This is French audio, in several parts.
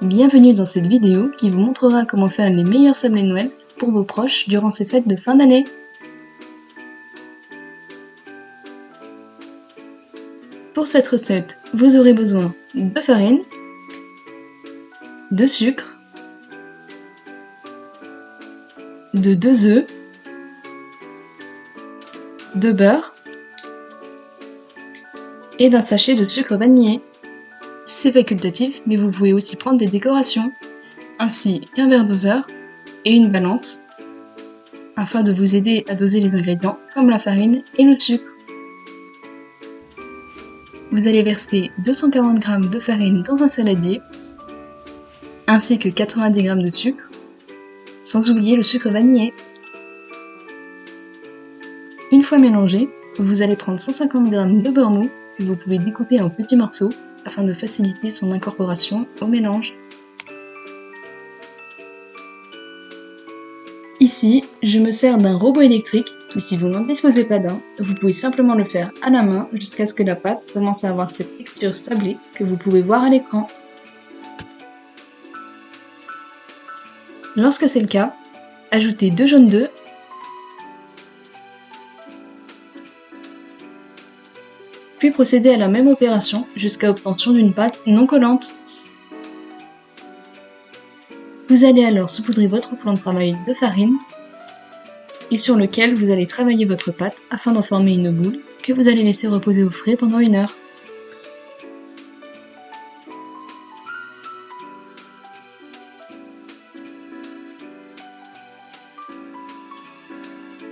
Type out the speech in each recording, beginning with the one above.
Bienvenue dans cette vidéo qui vous montrera comment faire les meilleurs sablés de Noël pour vos proches durant ces fêtes de fin d'année. Pour cette recette, vous aurez besoin de farine, de sucre, de 2 œufs, de beurre et d'un sachet de sucre vanillé. C'est facultatif, mais vous pouvez aussi prendre des décorations, ainsi qu'un verre doseur et une balance, afin de vous aider à doser les ingrédients comme la farine et le sucre. Vous allez verser 240 g de farine dans un saladier, ainsi que 90 g de sucre, sans oublier le sucre vanillé. Une fois mélangé, vous allez prendre 150 g de beurre mou que vous pouvez découper en petits morceaux afin de faciliter son incorporation au mélange. Ici, je me sers d'un robot électrique, mais si vous n'en disposez pas d'un, vous pouvez simplement le faire à la main jusqu'à ce que la pâte commence à avoir cette texture sablée que vous pouvez voir à l'écran. Lorsque c'est le cas, ajoutez 2 jaunes d'œufs, puis procédez à la même opération jusqu'à l'obtention d'une pâte non collante. Vous allez alors saupoudrer votre plan de travail de farine et sur lequel vous allez travailler votre pâte afin d'en former une boule que vous allez laisser reposer au frais pendant 1 heure.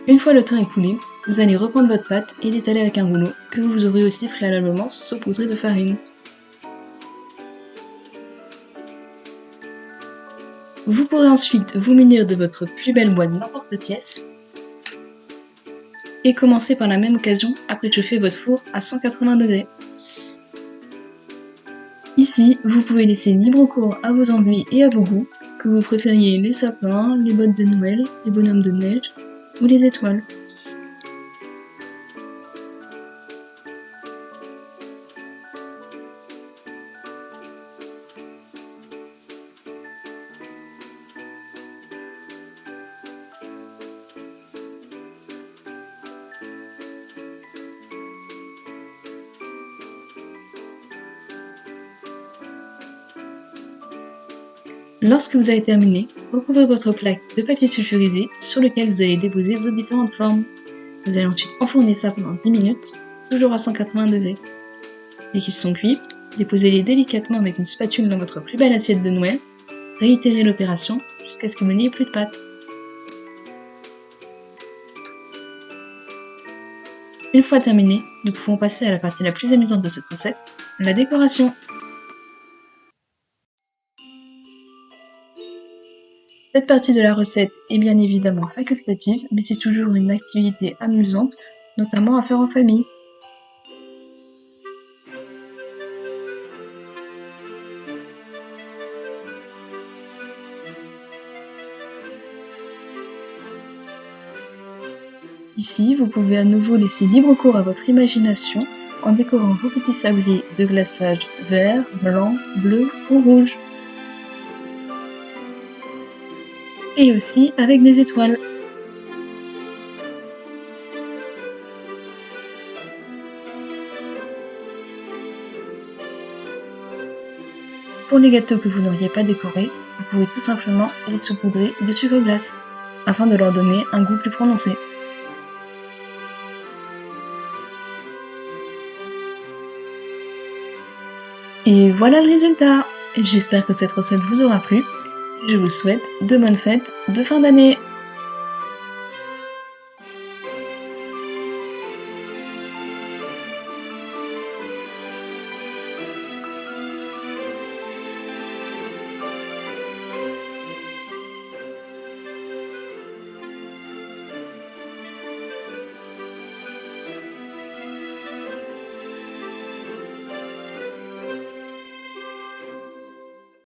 Une fois le temps écoulé, vous allez reprendre votre pâte et l'étaler avec un rouleau que vous aurez aussi préalablement saupoudré de farine. Vous pourrez ensuite vous munir de votre plus belle boîte d'emporte-pièce et commencer par la même occasion à préchauffer votre four à 180 degrés. Ici, vous pouvez laisser libre cours à vos envies et à vos goûts, que vous préfériez les sapins, les bottes de Noël, les bonhommes de neige ou les étoiles. Lorsque vous avez terminé, recouvrez votre plaque de papier sulfurisé sur lequel vous allez déposer vos différentes formes. Vous allez ensuite enfourner ça pendant 10 minutes, toujours à 180 degrés. Dès qu'ils sont cuits, déposez-les délicatement avec une spatule dans votre plus belle assiette de Noël. Réitérez l'opération jusqu'à ce que vous n'ayez plus de pâte. Une fois terminé, nous pouvons passer à la partie la plus amusante de cette recette, la décoration. Cette partie de la recette est bien évidemment facultative, mais c'est toujours une activité amusante, notamment à faire en famille. Ici, vous pouvez à nouveau laisser libre cours à votre imagination en décorant vos petits sabliers de glaçage vert, blanc, bleu ou rouge. Et aussi avec des étoiles. Pour les gâteaux que vous n'auriez pas décorés, vous pouvez tout simplement les saupoudrer de sucre glace, afin de leur donner un goût plus prononcé. Et voilà le résultat! J'espère que cette recette vous aura plu. Je vous souhaite de bonnes fêtes de fin d'année.